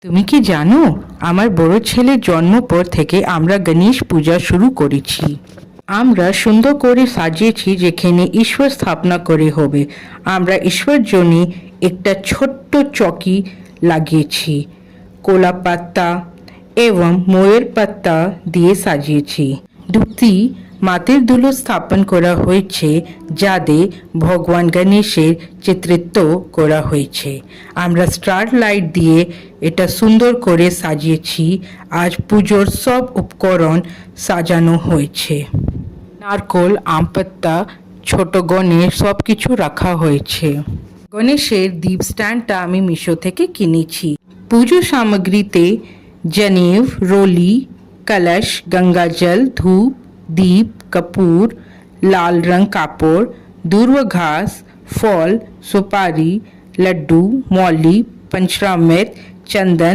তুমি কি জানো, আমার বড় ছেলের জন্ম পর থেকে আমরা গণেশ পূজা শুরু করেছি। আমরা সুন্দর করে সাজিয়েছি, যেখানে ঈশ্বর স্থাপনা করে হবে। আমরা ঈশ্বর জন্য একটা ছোট্ট চকি লাগিয়েছি, কোলা পাতা এবং ময়ের পাতা দিয়ে সাজিয়েছি। দুটি মাটির দুলো স্থাপন করা হয়েছে, যাতে ভগবান গণেশের চিত্রিত করা হয়েছে। আমরা স্টার লাইট দিয়ে এটা সুন্দর করে সাজিয়েছি। আজ পুজোর সব উপকরণ সাজানো হয়েছে। নারকোল, আম পাতা, ছোট গণেশ সব কিছু রাখা হয়েছে। গণেশের দীপ স্ট্যান্ডটা আমি মিশো থেকে কিনেছি। পুজো সামগ্রীতে জনেভ, রোলি, কলশ, গঙ্গা জল, ধূপ, দীপ, কর্পূর, লাল রঙ কাপড়, দুর্বা ঘাস, ফল, সুপারি, लड्डू, मौली, पंचामृत, चंदन,